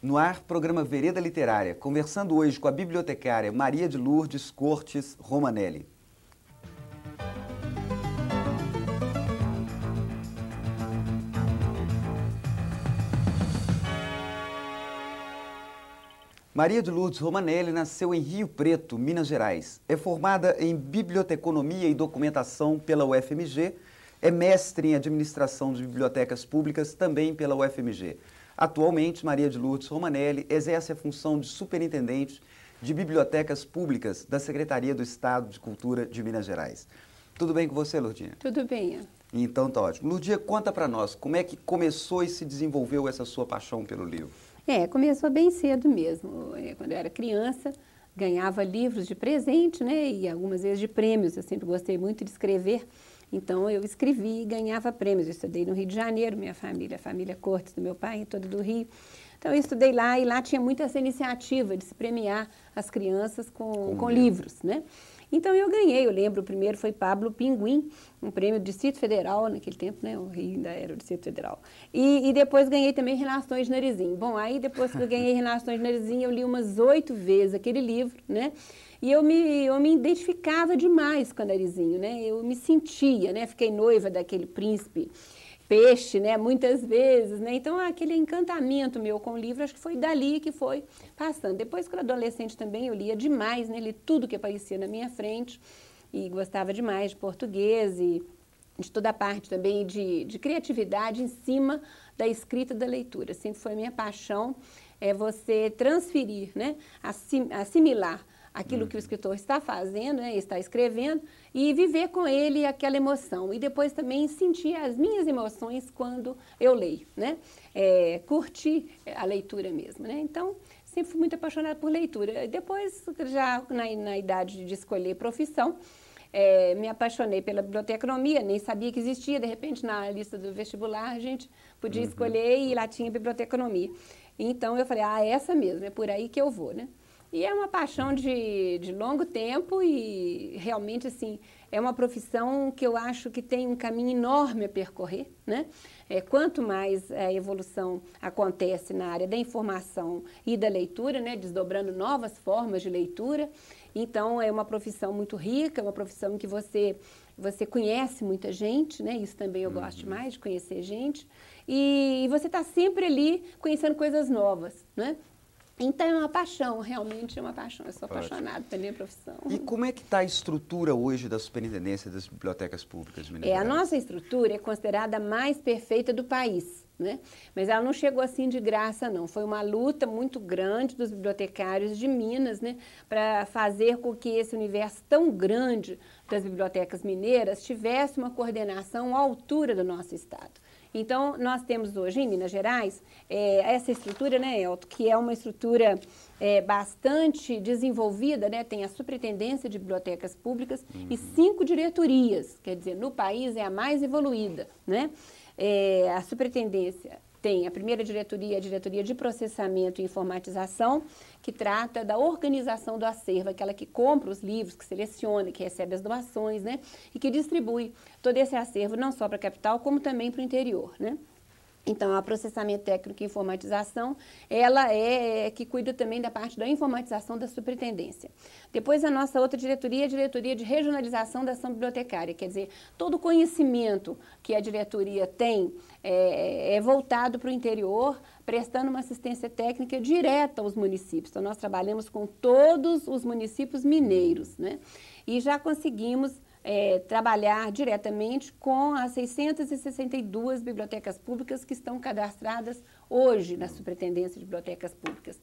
No ar, programa Vereda Literária, conversando hoje com a bibliotecária Maria de Lourdes Cortes Romanelli. Maria de Lourdes Romanelli nasceu em Rio Preto, Minas Gerais. É formada em Biblioteconomia e Documentação pela UFMG, é mestre em Administração de Bibliotecas Públicas também pela UFMG. Atualmente, Maria de Lourdes Romanelli exerce a função de superintendente de Bibliotecas Públicas da Secretaria do Estado de Cultura de Minas Gerais. Tudo bem com você, Lourdinha? Tudo bem. Então tá ótimo. Lourdinha, conta para nós, como é que começou e se desenvolveu essa sua paixão pelo livro? Começou bem cedo mesmo. Quando eu era criança, ganhava livros de presente, né? E algumas vezes de prêmios. Eu sempre gostei muito de escrever. Então, eu escrevi e ganhava prêmios. Eu estudei no Rio de Janeiro, minha família, a família Cortes do meu pai, toda do Rio. Então, eu estudei lá e lá tinha muita essa iniciativa de se premiar as crianças com livros, né? Então, eu ganhei. Eu lembro, o primeiro foi Pablo Pinguim, um prêmio do Distrito Federal, naquele tempo, né? O Rio ainda era o Distrito Federal. E depois ganhei também Renações de Narizinho. Bom, aí depois que eu ganhei Renações de Narizinho, eu li umas 8 vezes aquele livro, né? E eu me identificava demais com a Narizinho, né? Eu me sentia, né? Fiquei noiva daquele príncipe peixe, né? Muitas vezes, né? Então, aquele encantamento meu com o livro, acho que foi dali que foi passando. Depois, quando adolescente também, eu lia demais, né? Li tudo que aparecia na minha frente e gostava demais de português e de toda a parte também de criatividade em cima da escrita e da leitura. Sempre foi minha paixão, você transferir, né? Assimilar aquilo que o escritor está fazendo, né, está escrevendo, e viver com ele aquela emoção. E depois também sentir as minhas emoções quando eu leio, né? Curtir a leitura mesmo, né? Então, sempre fui muito apaixonada por leitura. Depois, já na idade de escolher profissão, me apaixonei pela biblioteconomia, nem sabia que existia, de repente na lista do vestibular a gente podia escolher e lá tinha biblioteconomia. Então, eu falei, essa mesmo, é por aí que eu vou, né? E é uma paixão de longo tempo e realmente, assim, é uma profissão que eu acho que tem um caminho enorme a percorrer, né? Quanto mais a evolução acontece na área da informação e da leitura, né? Desdobrando novas formas de leitura. Então, é uma profissão muito rica, é uma profissão que você conhece muita gente, né? Isso também eu gosto demais, de conhecer gente. E você está sempre ali conhecendo coisas novas, né? Então, é uma paixão, realmente é uma paixão. Eu sou apaixonada pela minha profissão. E como é que está a estrutura hoje da Superintendência das Bibliotecas Públicas de Minas Gerais? A nossa estrutura é considerada a mais perfeita do país, né? Mas ela não chegou assim de graça, não. Foi uma luta muito grande dos bibliotecários de Minas, né? Para fazer com que esse universo tão grande das bibliotecas mineiras tivesse uma coordenação à altura do nosso estado. Então, nós temos hoje em Minas Gerais essa estrutura, né, Elton, que é uma estrutura bastante desenvolvida, né, tem a Superintendência de Bibliotecas Públicas e 5 diretorias, quer dizer, no país é a mais evoluída, né? A Superintendência tem a primeira diretoria, a Diretoria de Processamento e Informatização, que trata da organização do acervo, aquela que compra os livros, que seleciona, que recebe as doações, né? E que distribui todo esse acervo, não só para a capital, como também para o interior, né? Então, a processamento técnico e informatização, ela é que cuida também da parte da informatização da superintendência. Depois, a nossa outra diretoria é a diretoria de regionalização da ação bibliotecária, quer dizer, todo o conhecimento que a diretoria tem é voltado para o interior, prestando uma assistência técnica direta aos municípios. Então, nós trabalhamos com todos os municípios mineiros, né? E já conseguimos trabalhar diretamente com as 662 bibliotecas públicas que estão cadastradas hoje na Superintendência de Bibliotecas Públicas.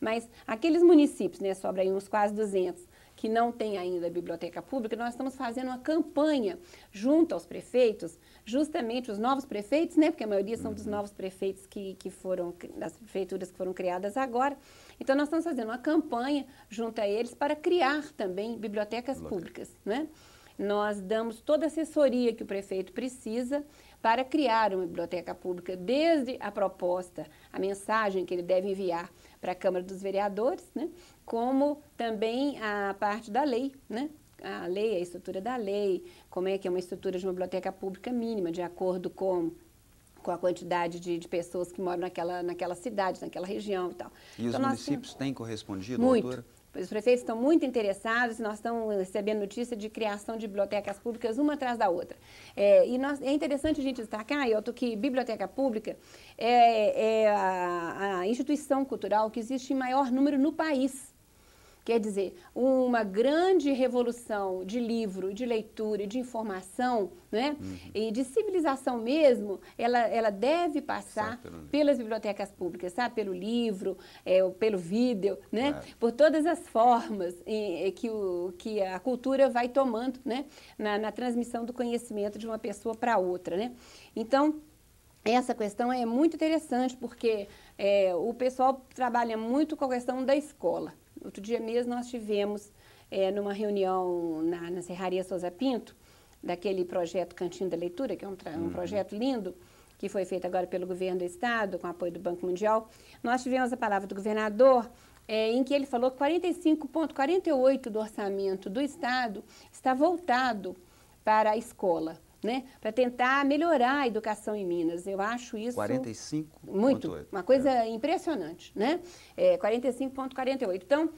Mas aqueles municípios, né, sobra aí uns quase 200, que não têm ainda biblioteca pública, nós estamos fazendo uma campanha junto aos prefeitos, justamente os novos prefeitos, né, porque a maioria são dos novos prefeitos que foram, das prefeituras que foram criadas agora. Então, nós estamos fazendo uma campanha junto a eles para criar também bibliotecas públicas, né? Nós damos toda a assessoria que o prefeito precisa para criar uma biblioteca pública, desde a proposta, a mensagem que ele deve enviar para a Câmara dos Vereadores, né, como também a parte da lei, né? A lei, a estrutura da lei, como é que é uma estrutura de uma biblioteca pública mínima, de acordo com com a quantidade de pessoas que moram naquela cidade, naquela região e tal. E os então, municípios têm correspondido, muito. doutora? Os prefeitos estão muito interessados, nós estamos recebendo notícia de criação de bibliotecas públicas uma atrás da outra. É interessante a gente destacar, Elton, que biblioteca pública é a instituição cultural que existe em maior número no país. Quer dizer, uma grande revolução de livro, de leitura, de informação, né? E de civilização mesmo, ela deve passar pelas bibliotecas públicas, sabe? Pelo livro, pelo vídeo, né? Claro. Por todas as formas que a cultura vai tomando, né? Na transmissão do conhecimento de uma pessoa para outra, né? Então, essa questão é muito interessante, porque o pessoal trabalha muito com a questão da escola. Outro dia mesmo nós tivemos, numa reunião na Serraria Souza Pinto, daquele projeto Cantinho da Leitura, que é um projeto lindo, que foi feito agora pelo governo do estado, com apoio do Banco Mundial. Nós tivemos a palavra do governador, em que ele falou que 45,48% do orçamento do estado está voltado para a escola, né, para tentar melhorar a educação em Minas. Eu acho isso 45 muito, uma coisa impressionante, né? 45,48. Então,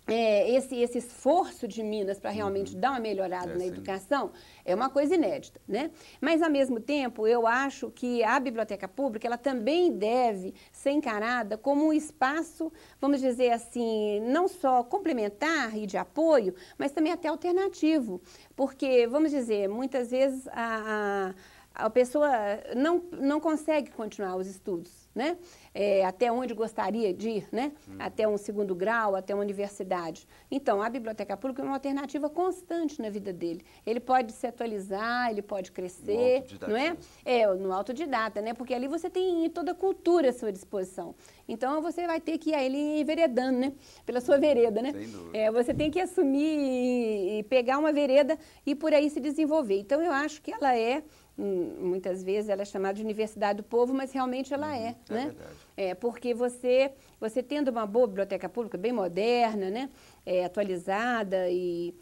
esse esforço de Minas para realmente dar uma melhorada na educação é uma coisa inédita, né? Mas, ao mesmo tempo, eu acho que a biblioteca pública ela também deve ser encarada como um espaço, vamos dizer assim, não só complementar e de apoio, mas também até alternativo. Porque, vamos dizer, muitas vezes a pessoa não consegue continuar os estudos, né? Até onde gostaria de ir, né? Até um segundo grau, até uma universidade. Então, a biblioteca pública é uma alternativa constante na vida dele. Ele pode se atualizar, ele pode crescer, não é? No autodidata, né? Porque ali você tem toda a cultura à sua disposição. Então, você vai ter que ir a ele enveredando, né? Pela sua vereda, né? Sem dúvida. Você tem que assumir e pegar uma vereda e por aí se desenvolver. Então, eu acho que ela muitas vezes ela é chamada de Universidade do Povo, mas realmente ela né? Verdade. Porque você tendo uma boa biblioteca pública, bem moderna, né? Atualizada e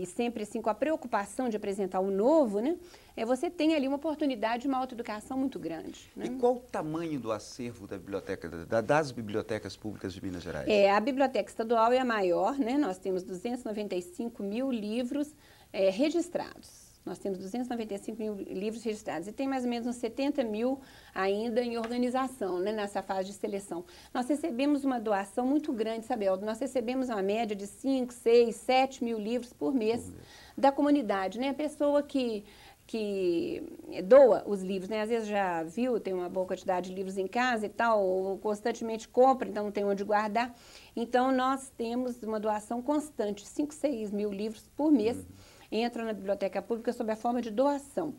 sempre assim com a preocupação de apresentar o novo, né? Você tem ali uma oportunidade de uma autoeducação muito grande. Né? E qual o tamanho do acervo da biblioteca, das bibliotecas públicas de Minas Gerais? A biblioteca estadual é a maior, né? Nós temos 295 mil livros registrados. Nós temos 295 mil livros registrados e tem mais ou menos uns 70 mil ainda em organização, né, nessa fase de seleção. Nós recebemos uma doação muito grande, sabe, Eldo? Nós recebemos uma média de 5, 6, 7 mil livros por mês da comunidade, né? A pessoa que doa os livros, né? Às vezes já viu, tem uma boa quantidade de livros em casa e tal, ou constantemente compra, então não tem onde guardar. Então, nós temos uma doação constante, 5, 6 mil livros por mês. Entram na biblioteca pública sob a forma de doação.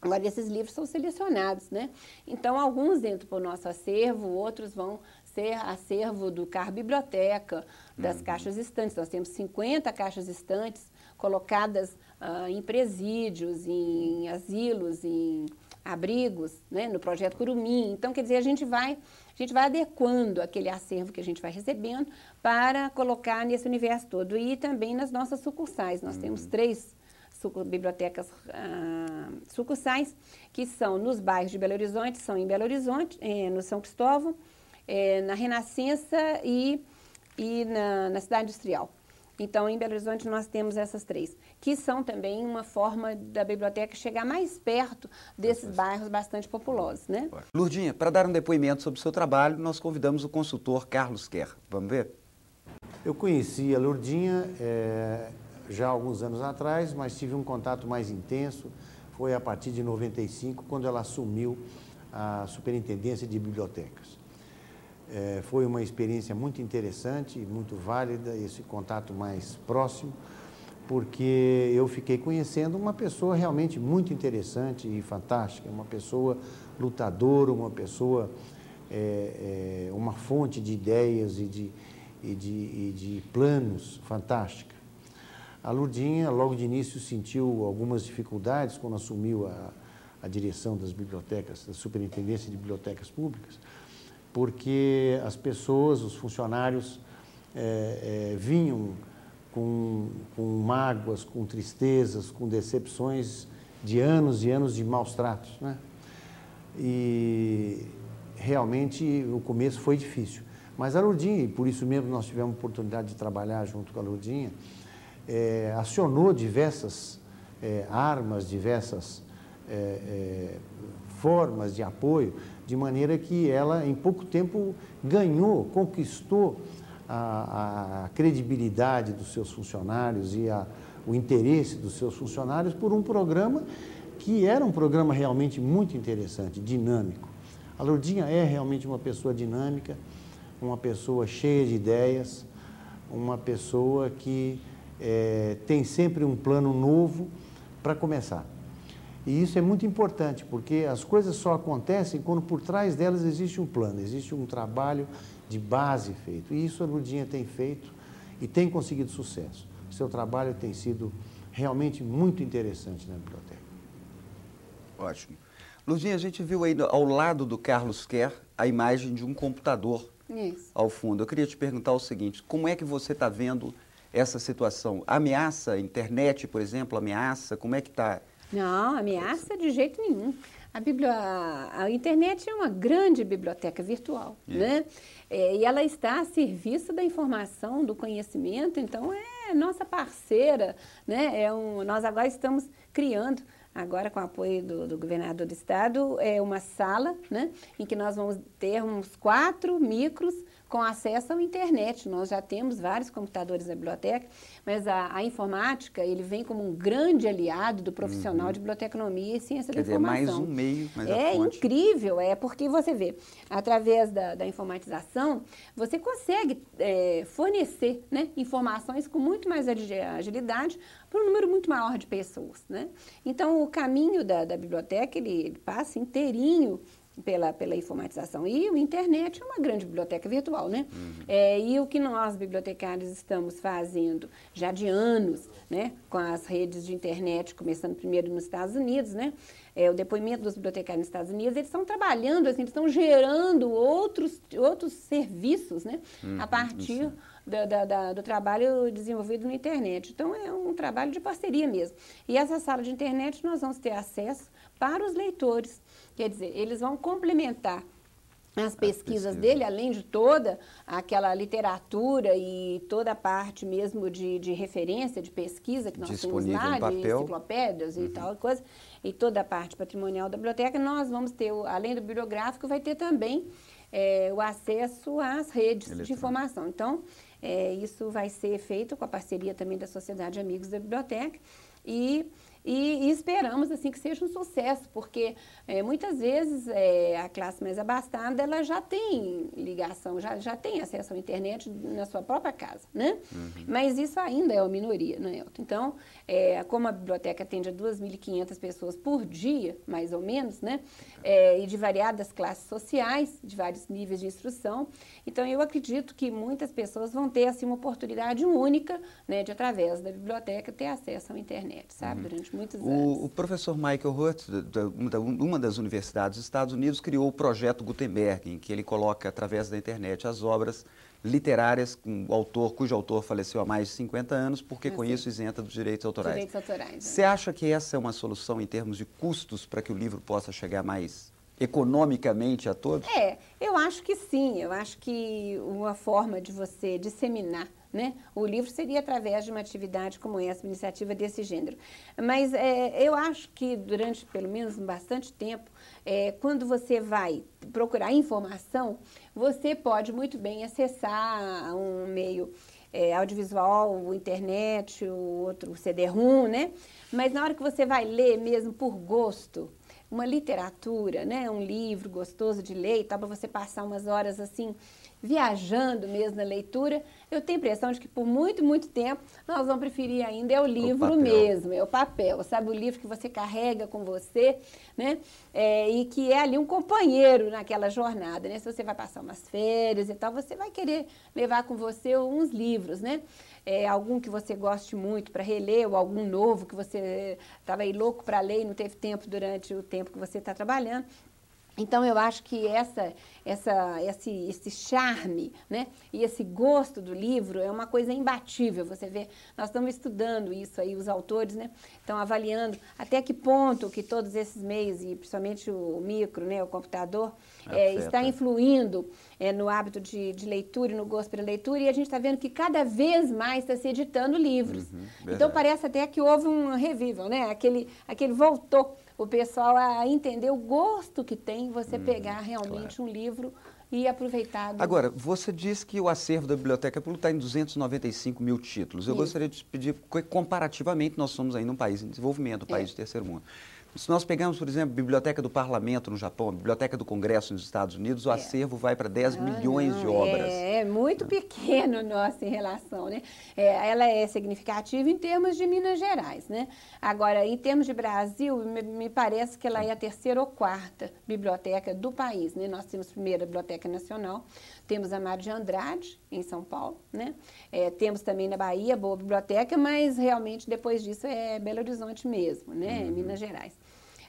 Agora, esses livros são selecionados, né? Então, alguns entram para o nosso acervo, outros vão ser acervo do carro biblioteca, das caixas estantes. Nós temos 50 caixas estantes colocadas em presídios, em asilos, em abrigos, né? No projeto Curumim. Então, quer dizer, a gente vai adequando aquele acervo que a gente vai recebendo para colocar nesse universo todo. E também nas nossas sucursais. Nós temos 3 bibliotecas sucursais, que são nos bairros de Belo Horizonte, são em Belo Horizonte, no São Cristóvão, na Renascença e na Cidade Industrial. Então, em Belo Horizonte, nós temos essas 3, que são também uma forma da biblioteca chegar mais perto desses bairros bastante populosos, né? Lurdinha, para dar um depoimento sobre o seu trabalho, nós convidamos o consultor Carlos Kerr. Vamos ver? Eu conheci a Lurdinha já há alguns anos atrás, mas tive um contato mais intenso, foi a partir de 95, quando ela assumiu a Superintendência de Bibliotecas. Foi uma experiência muito interessante, muito válida, esse contato mais próximo, porque eu fiquei conhecendo uma pessoa realmente muito interessante e fantástica, uma pessoa lutadora, uma pessoa, uma fonte de ideias e de planos fantástica. A Lurdinha, logo de início, sentiu algumas dificuldades quando assumiu a direção das bibliotecas, da Superintendência de Bibliotecas Públicas, porque as pessoas, os funcionários, vinham com mágoas, com tristezas, com decepções de anos e anos de maus tratos, né? e realmente o começo foi difícil. Mas a Lourdinha, e por isso mesmo nós tivemos a oportunidade de trabalhar junto com a Lourdinha, acionou diversas armas, diversas formas de apoio, de maneira que ela, em pouco tempo, conquistou a credibilidade dos seus funcionários e o interesse dos seus funcionários por um programa que era um programa realmente muito interessante, dinâmico. A Lourdinha é realmente uma pessoa dinâmica, uma pessoa cheia de ideias, uma pessoa que tem sempre um plano novo para começar. E isso é muito importante, porque as coisas só acontecem quando por trás delas existe um plano, existe um trabalho de base feito. E isso a Lourdinha tem feito e tem conseguido sucesso. O seu trabalho tem sido realmente muito interessante na biblioteca. Ótimo. Lourdinha, a gente viu aí ao lado do Carlos Quer a imagem de um computador ao fundo. Eu queria te perguntar o seguinte, como é que você está vendo essa situação? Ameaça a internet, por exemplo, ameaça? Como é que está? Não, ameaça de jeito nenhum. A internet é uma grande biblioteca virtual, né? E ela está a serviço da informação, do conhecimento, então é nossa parceira, né? Nós agora estamos criando, agora com o apoio do governador do estado, uma sala, né? Em que nós vamos ter uns 4 micros com acesso à internet. Nós já temos vários computadores na biblioteca, mas a informática, ele vem como um grande aliado do profissional de biblioteconomia e ciência da informação. Quer dizer, mais um meio, mais a fonte. É incrível, porque você vê, através da informatização, você consegue fornecer, né, informações com muito mais agilidade para um número muito maior de pessoas, né? Então, o caminho da biblioteca, ele passa inteirinho pela informatização. E a internet é uma grande biblioteca virtual, né? E o que nós, bibliotecários, estamos fazendo já de anos, né? Com as redes de internet, começando primeiro nos Estados Unidos, né? O depoimento dos bibliotecários nos Estados Unidos, eles estão trabalhando, assim, eles estão gerando outros serviços, né? A partir do trabalho desenvolvido na internet. Então, é um trabalho de parceria mesmo. E essa sala de internet nós vamos ter acesso para os leitores. Quer dizer, eles vão complementar as pesquisas dele, além de toda aquela literatura e toda a parte mesmo de referência, de pesquisa que nós temos lá, de enciclopédias e tal coisa, e toda a parte patrimonial da biblioteca, nós vamos ter, além do bibliográfico, vai ter também o acesso às redes de informação. Então, isso vai ser feito com a parceria também da Sociedade de Amigos da Biblioteca e esperamos assim que seja um sucesso, porque muitas vezes a classe mais abastada ela já tem ligação, já tem acesso à internet na sua própria casa, né? Mas isso ainda é uma minoria, né, Elton? Então, como a biblioteca atende a 2.500 pessoas por dia, mais ou menos, né? E de variadas classes sociais, de vários níveis de instrução, então eu acredito que muitas pessoas vão ter assim uma oportunidade única, né, de através da biblioteca ter acesso à internet, sabe? Durante muitos anos. O professor Michael Hurt, uma das universidades dos Estados Unidos, criou o projeto Gutenberg, em que ele coloca, através da internet, as obras literárias cujo autor faleceu há mais de 50 anos, porque com isso isenta dos direitos autorais. Direitos autorais. Você acha que essa é uma solução em termos de custos para que o livro possa chegar mais economicamente a todos? Eu acho que sim. Eu acho que uma forma de você disseminar, né, o livro seria através de uma atividade como essa, uma iniciativa desse gênero. Mas eu acho que durante, pelo menos, bastante tempo, quando você vai procurar informação, você pode muito bem acessar um meio audiovisual, internet, o outro CD-ROM, né? Mas na hora que você vai ler mesmo por gosto, uma literatura, né, um livro gostoso de ler e tal, para você passar umas horas assim, viajando mesmo na leitura, eu tenho a impressão de que por muito, muito tempo nós vamos preferir ainda o livro mesmo, o papel, sabe? O livro que você carrega com você, né? E que é ali um companheiro naquela jornada, né? Se você vai passar umas férias e tal, você vai querer levar com você uns livros, né? Algum que você goste muito para reler, ou algum novo que você estava aí louco para ler e não teve tempo durante o tempo que você está trabalhando. Então, eu acho que esse charme, né, e esse gosto do livro é uma coisa imbatível. Você vê, nós estamos estudando isso aí, os autores, né, estão avaliando até que ponto que todos esses meios, e principalmente o micro, né, o computador, está influindo no hábito de leitura e no gosto pela leitura, e a gente está vendo que cada vez mais está se editando livros. Então, parece até que houve um revival, né, aquele voltou o pessoal a entender o gosto que tem você pegar realmente um livro e aproveitar. Agora, você disse que o acervo da Biblioteca Pública está em 295 mil títulos. Eu gostaria de pedir, comparativamente, nós somos ainda um país em desenvolvimento, um país de terceiro mundo. Se nós pegarmos, por exemplo, a Biblioteca do Parlamento no Japão, a Biblioteca do Congresso nos Estados Unidos, o acervo vai para 10 milhões de obras. É muito pequeno nosso em relação, né? Ela é significativa em termos de Minas Gerais, né? Agora, em termos de Brasil, me parece que ela é a terceira ou quarta biblioteca do país, né? Nós temos primeiro a Biblioteca Nacional, temos a Mário de Andrade, em São Paulo, né? Temos também na Bahia, boa biblioteca, mas realmente depois disso é Belo Horizonte mesmo, né? Minas Gerais.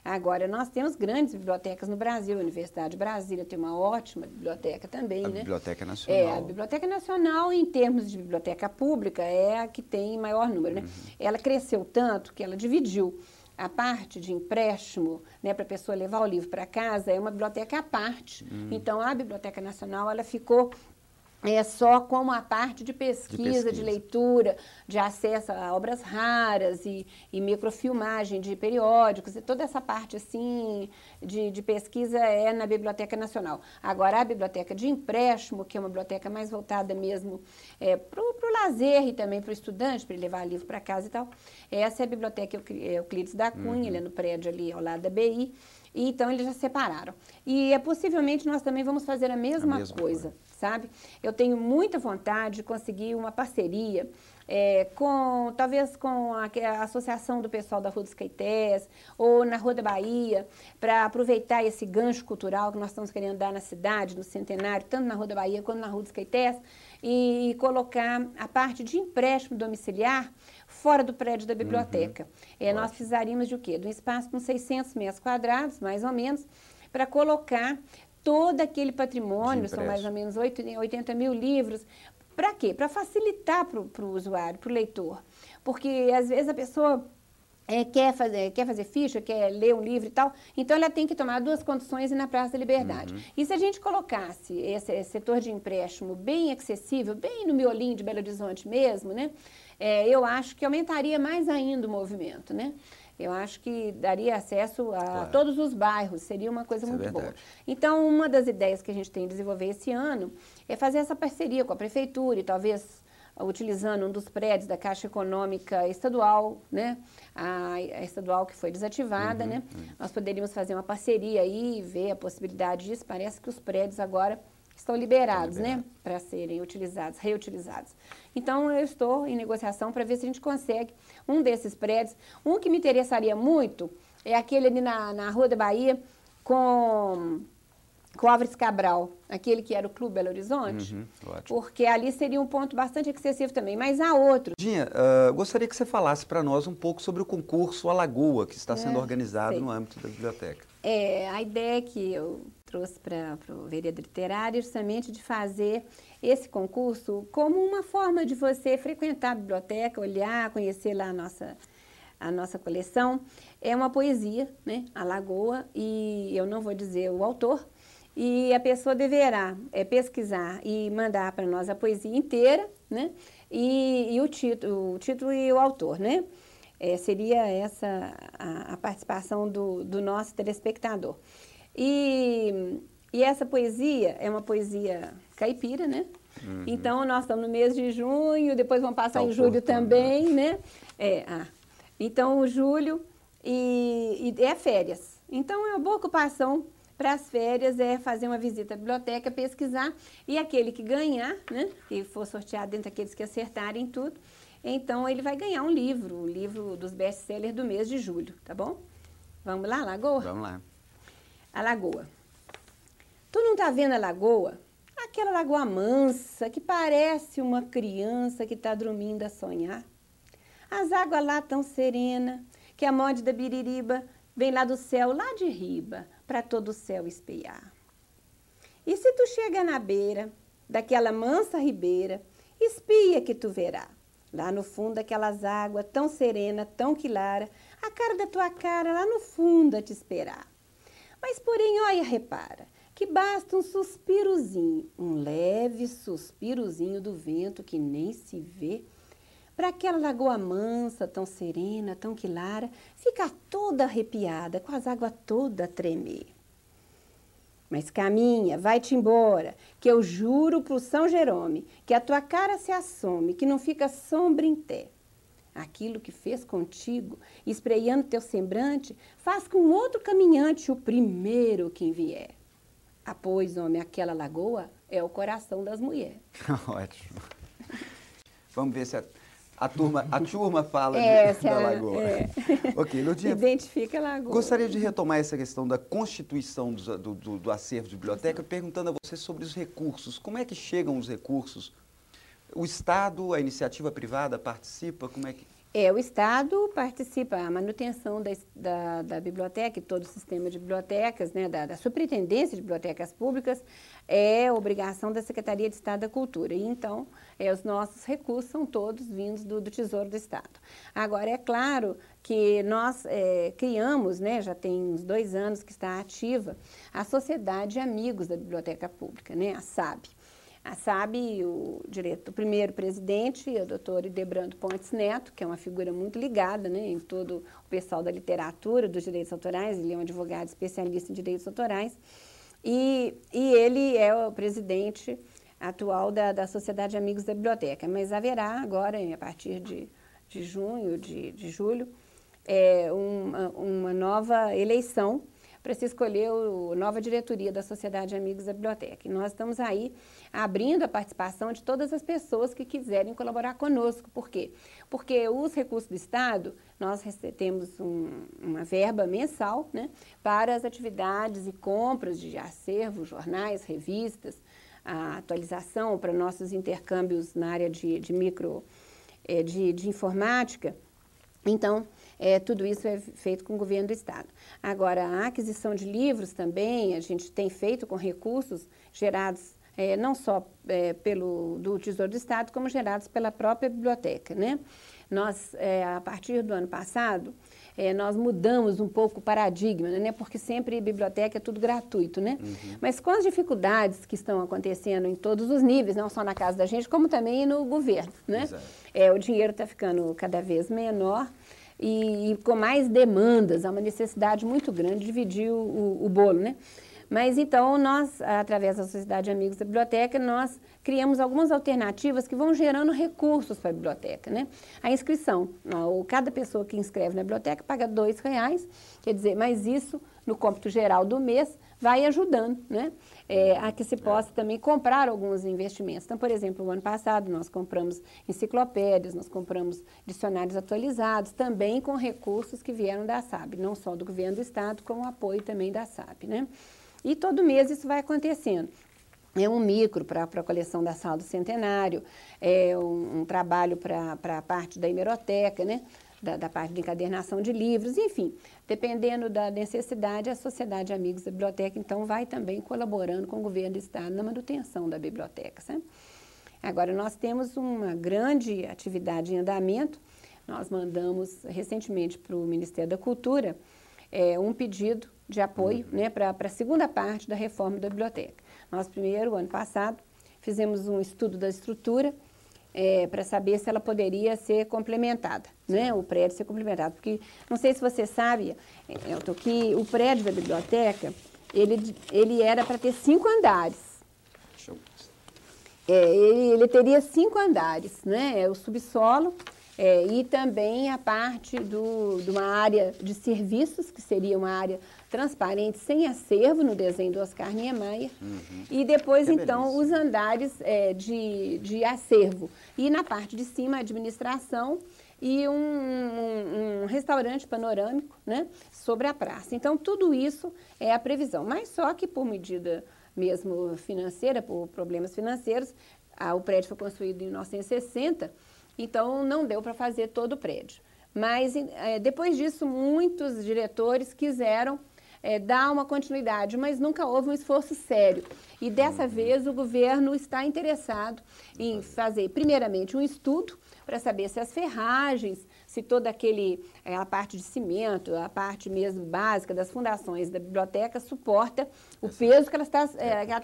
Agora, nós temos grandes bibliotecas no Brasil, a Universidade de Brasília tem uma ótima biblioteca também, né? A Biblioteca Nacional. A Biblioteca Nacional, em termos de biblioteca pública, é a que tem maior número, né? Ela cresceu tanto que ela dividiu a parte de empréstimo, né, para a pessoa levar o livro para casa, é uma biblioteca à parte. Então, a Biblioteca Nacional, ela ficou só como a parte de pesquisa, de leitura, de acesso a obras raras e microfilmagem de periódicos, e toda essa parte assim de pesquisa é na Biblioteca Nacional. Agora, a Biblioteca de Empréstimo, que é uma biblioteca mais voltada mesmo para o lazer e também para o estudante, para ele levar livro para casa e tal, essa é a Biblioteca Euclides da Cunha, ele é no prédio ali ao lado da BI, e então eles já separaram. E possivelmente nós também vamos fazer a mesma coisa, sabe? Eu tenho muita vontade de conseguir uma parceria talvez com a associação do pessoal da Rua dos Caetés ou na Rua da Bahia, para aproveitar esse gancho cultural que nós estamos querendo dar na cidade, no centenário, tanto na Rua da Bahia quanto na Rua dos Caetés, e colocar a parte de empréstimo domiciliar fora do prédio da biblioteca. Nós precisaríamos de o quê? De um espaço com 600 metros quadrados, mais ou menos, para colocar todo aquele patrimônio, são mais ou menos 80 mil livros. Para quê? Para facilitar para o usuário, para o leitor. Porque, às vezes, a pessoa quer fazer ficha, quer ler um livro e tal, então ela tem que tomar duas condições e ir na Praça da Liberdade. E se a gente colocasse esse setor de empréstimo bem acessível, bem no miolinho de Belo Horizonte mesmo, né? Eu acho que aumentaria mais ainda o movimento, né? Eu acho que daria acesso a todos os bairros, seria uma coisa muito boa. Então, uma das ideias que a gente tem de desenvolver esse ano é fazer essa parceria com a Prefeitura e talvez utilizando um dos prédios da Caixa Econômica Estadual, né? A estadual que foi desativada, né? Nós poderíamos fazer uma parceria aí e ver a possibilidade disso. Parece que os prédios agora estão liberados, né? Para serem utilizados, reutilizados. Então, eu estou em negociação para ver se a gente consegue um desses prédios. Um que me interessaria muito é aquele ali na Rua da Bahia com Álvares Cabral, aquele que era o Clube Belo Horizonte, porque ali seria um ponto bastante excessivo também, mas há outro. Dinha, gostaria que você falasse para nós um pouco sobre o concurso Alagoa, que está sendo organizado no âmbito da biblioteca. A ideia que eu trouxe para o Vereda Literária é justamente de fazer esse concurso como uma forma de você frequentar a biblioteca, olhar, conhecer lá a nossa coleção. É uma poesia, né, Alagoa, e eu não vou dizer o autor, e a pessoa deverá pesquisar e mandar para nós a poesia inteira, né, e o título e o autor, né? Seria essa a participação do nosso telespectador. E essa poesia é uma poesia caipira, né? Então, nós estamos no mês de junho, depois vamos passar em julho também, né? Então, o julho e é férias. Então, é uma boa ocupação para as férias, fazer uma visita à biblioteca, pesquisar, e aquele que ganhar, né? E for sorteado dentro daqueles que acertarem tudo, então ele vai ganhar um livro, o livro dos best-sellers do mês de julho, tá bom? Vamos lá, Lagoa? Vamos lá. A Lagoa. Tu não tá vendo a lagoa? Aquela lagoa mansa, que parece uma criança que tá dormindo a sonhar. As águas lá tão serena, que a mode da Biririba vem lá do céu, lá de riba, para todo o céu espiar. E se tu chega na beira daquela mansa ribeira, espia que tu verá, lá no fundo aquelas águas tão serena, tão clara, a cara da tua cara lá no fundo a te esperar. Mas porém, olha, repara, que basta um suspirozinho, um leve suspirozinho do vento que nem se vê, para aquela lagoa mansa, tão serena, tão clara, ficar toda arrepiada, com as águas toda a tremer. Mas caminha, vai-te embora, que eu juro pro São Jerome, que a tua cara se assome, que não fica sombra em té. Aquilo que fez contigo, espreitando teu semblante, faz com outro caminhante o primeiro que vier. Ah, pois, homem, aquela lagoa é o coração das mulheres. Ótimo. Vamos ver se a turma fala da lagoa. É. Ok, Lourdinha, identifica a lagoa. Gostaria de retomar essa questão da constituição do acervo de biblioteca, perguntando a você sobre os recursos. Como é que chegam os recursos? O Estado, a iniciativa privada participa? Como é que... O Estado participa, a manutenção da biblioteca e todo o sistema de bibliotecas, né, da Superintendência de Bibliotecas Públicas, é obrigação da Secretaria de Estado da Cultura. E, então, os nossos recursos são todos vindos do Tesouro do Estado. Agora, é claro que nós criamos, né, já tem uns 2 anos que está ativa, a Sociedade de Amigos da Biblioteca Pública, né, a SAB. A SAB, o primeiro presidente, o doutor Idebrando Pontes Neto, que é uma figura muito ligada, né, em todo o pessoal da literatura, dos direitos autorais, ele é um advogado especialista em direitos autorais, e ele é o presidente atual da Sociedade de Amigos da Biblioteca. Mas haverá agora, a partir de junho, de julho, uma nova eleição para se escolher a nova diretoria da Sociedade de Amigos da Biblioteca. E nós estamos aí abrindo a participação de todas as pessoas que quiserem colaborar conosco. Por quê? Porque os recursos do Estado, nós temos uma verba mensal, né, para as atividades e compras de acervo, jornais, revistas, a atualização para nossos intercâmbios na área de informática. Então, tudo isso é feito com o governo do Estado. Agora, a aquisição de livros também, a gente tem feito com recursos gerados não só do Tesouro do Estado, como gerados pela própria biblioteca, né? Nós, a partir do ano passado, nós mudamos um pouco o paradigma, né? Porque sempre biblioteca é tudo gratuito, né? Uhum. Mas com as dificuldades que estão acontecendo em todos os níveis, não só na casa da gente, como também no governo, né? O dinheiro está ficando cada vez menor e com mais demandas, há uma necessidade muito grande de dividir o bolo, né? Mas então nós, através da Sociedade de Amigos da Biblioteca, nós criamos algumas alternativas que vão gerando recursos para a biblioteca, né? A inscrição, cada pessoa que inscreve na biblioteca paga R$2, quer dizer, mas isso, no cômputo geral do mês, vai ajudando, né? A que se possa também comprar alguns investimentos. Então, por exemplo, no ano passado nós compramos enciclopédias, nós compramos dicionários atualizados, também com recursos que vieram da SAB, não só do governo do Estado, como apoio também da SAB, né? E todo mês isso vai acontecendo. É um micro para a coleção da Sala do Centenário, é um trabalho para a parte da hemeroteca, né? Da parte de encadernação de livros, enfim, dependendo da necessidade, a Sociedade de Amigos da Biblioteca, então, vai também colaborando com o governo do Estado na manutenção da biblioteca, sabe? Agora, nós temos uma grande atividade em andamento, nós mandamos recentemente para o Ministério da Cultura um pedido de apoio, né, para a segunda parte da reforma da biblioteca. Nós, primeiro, ano passado, fizemos um estudo da estrutura, para saber se ela poderia ser complementada, né? O prédio ser complementado, porque não sei se você sabe, Elton, que o prédio da biblioteca, ele era para ter 5 andares. Ele teria 5 andares, né? O subsolo e também a parte de uma área de serviços, que seria uma área transparente, sem acervo, no desenho do Oscar Niemeyer. Uhum. E depois, então, os andares de acervo. E na parte de cima, a administração e um restaurante panorâmico, né, sobre a praça. Então, tudo isso é a previsão. Mas só que por medida mesmo financeira, por problemas financeiros, o prédio foi construído em 1960, então não deu para fazer todo o prédio. Mas depois disso, muitos diretores quiseram dar uma continuidade, mas nunca houve um esforço sério. E dessa vez o governo está interessado em fazer, primeiramente, um estudo para saber se as ferragens, se toda a parte de cimento, a parte mesmo básica das fundações da biblioteca suporta o peso que ela está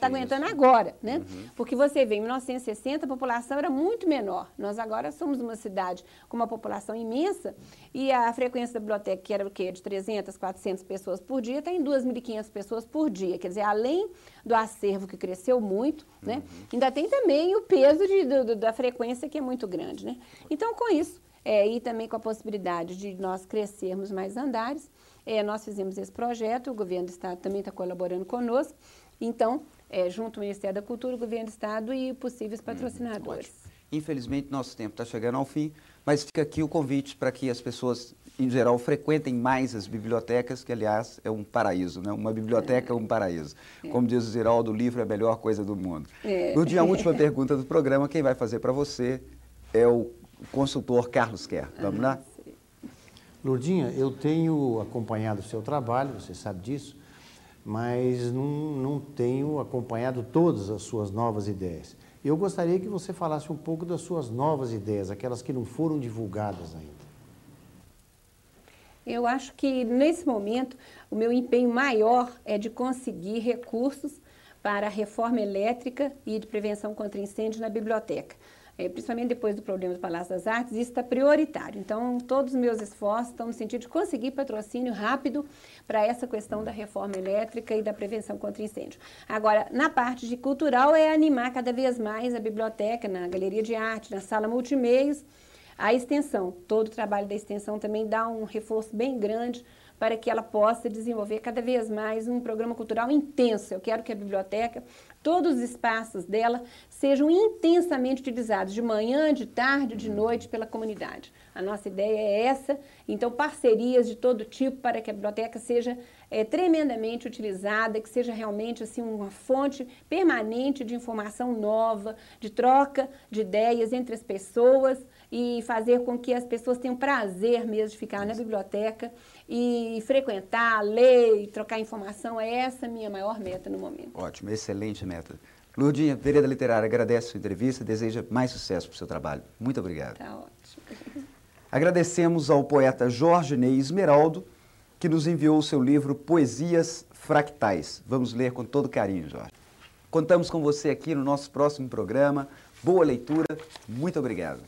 aguentando agora, né? Porque você vê, em 1960 a população era muito menor. Nós agora somos uma cidade com uma população imensa e a frequência da biblioteca, que era o quê? De 300, 400 pessoas por dia, está em 2.500 pessoas por dia. Quer dizer, além do acervo que cresceu muito, né? Ainda tem também o peso da frequência que é muito grande, né? Então, com isso, e também com a possibilidade de nós crescermos mais andares, nós fizemos esse projeto, o governo do Estado também está colaborando conosco, então, junto ao Ministério da Cultura, o governo do Estado e possíveis patrocinadores. Infelizmente, nosso tempo está chegando ao fim, mas fica aqui o convite para que as pessoas, em geral, frequentem mais as bibliotecas, que, aliás, é um paraíso, né? Uma biblioteca é um paraíso. Como diz o Ziraldo, o livro é a melhor coisa do mundo. Lourdinha, a última pergunta do programa, quem vai fazer para você é o consultor Carlos Kerr. Vamos lá? Lourdinha, eu tenho acompanhado o seu trabalho, você sabe disso, mas não tenho acompanhado todas as suas novas ideias. Eu gostaria que você falasse um pouco das suas novas ideias, aquelas que não foram divulgadas ainda. Eu acho que, nesse momento, o meu empenho maior é de conseguir recursos para a reforma elétrica e de prevenção contra incêndio na biblioteca. Principalmente depois do problema do Palácio das Artes, isso está prioritário. Então, todos os meus esforços estão no sentido de conseguir patrocínio rápido para essa questão da reforma elétrica e da prevenção contra incêndio. Agora, na parte de cultural, é animar cada vez mais a biblioteca, na galeria de arte, na sala multimeios, a extensão. Todo o trabalho da extensão também dá um reforço bem grande para que ela possa desenvolver cada vez mais um programa cultural intenso. Eu quero que a biblioteca, todos os espaços dela, sejam intensamente utilizados, de manhã, de tarde, de noite, pela comunidade. A nossa ideia é essa, então parcerias de todo tipo para que a biblioteca seja tremendamente utilizada, que seja realmente assim, uma fonte permanente de informação nova, de troca de ideias entre as pessoas e fazer com que as pessoas tenham prazer mesmo de ficar na biblioteca e frequentar, ler e trocar informação. É essa a minha maior meta no momento. Ótimo, excelente meta. Lourdinha, Vereda Literária, agradece a sua entrevista, deseja mais sucesso para o seu trabalho. Muito obrigado. Tá ótimo. Agradecemos ao poeta Jorge Ney Esmeraldo, que nos enviou o seu livro Poesias Fractais. Vamos ler com todo carinho, Jorge. Contamos com você aqui no nosso próximo programa. Boa leitura, muito obrigado.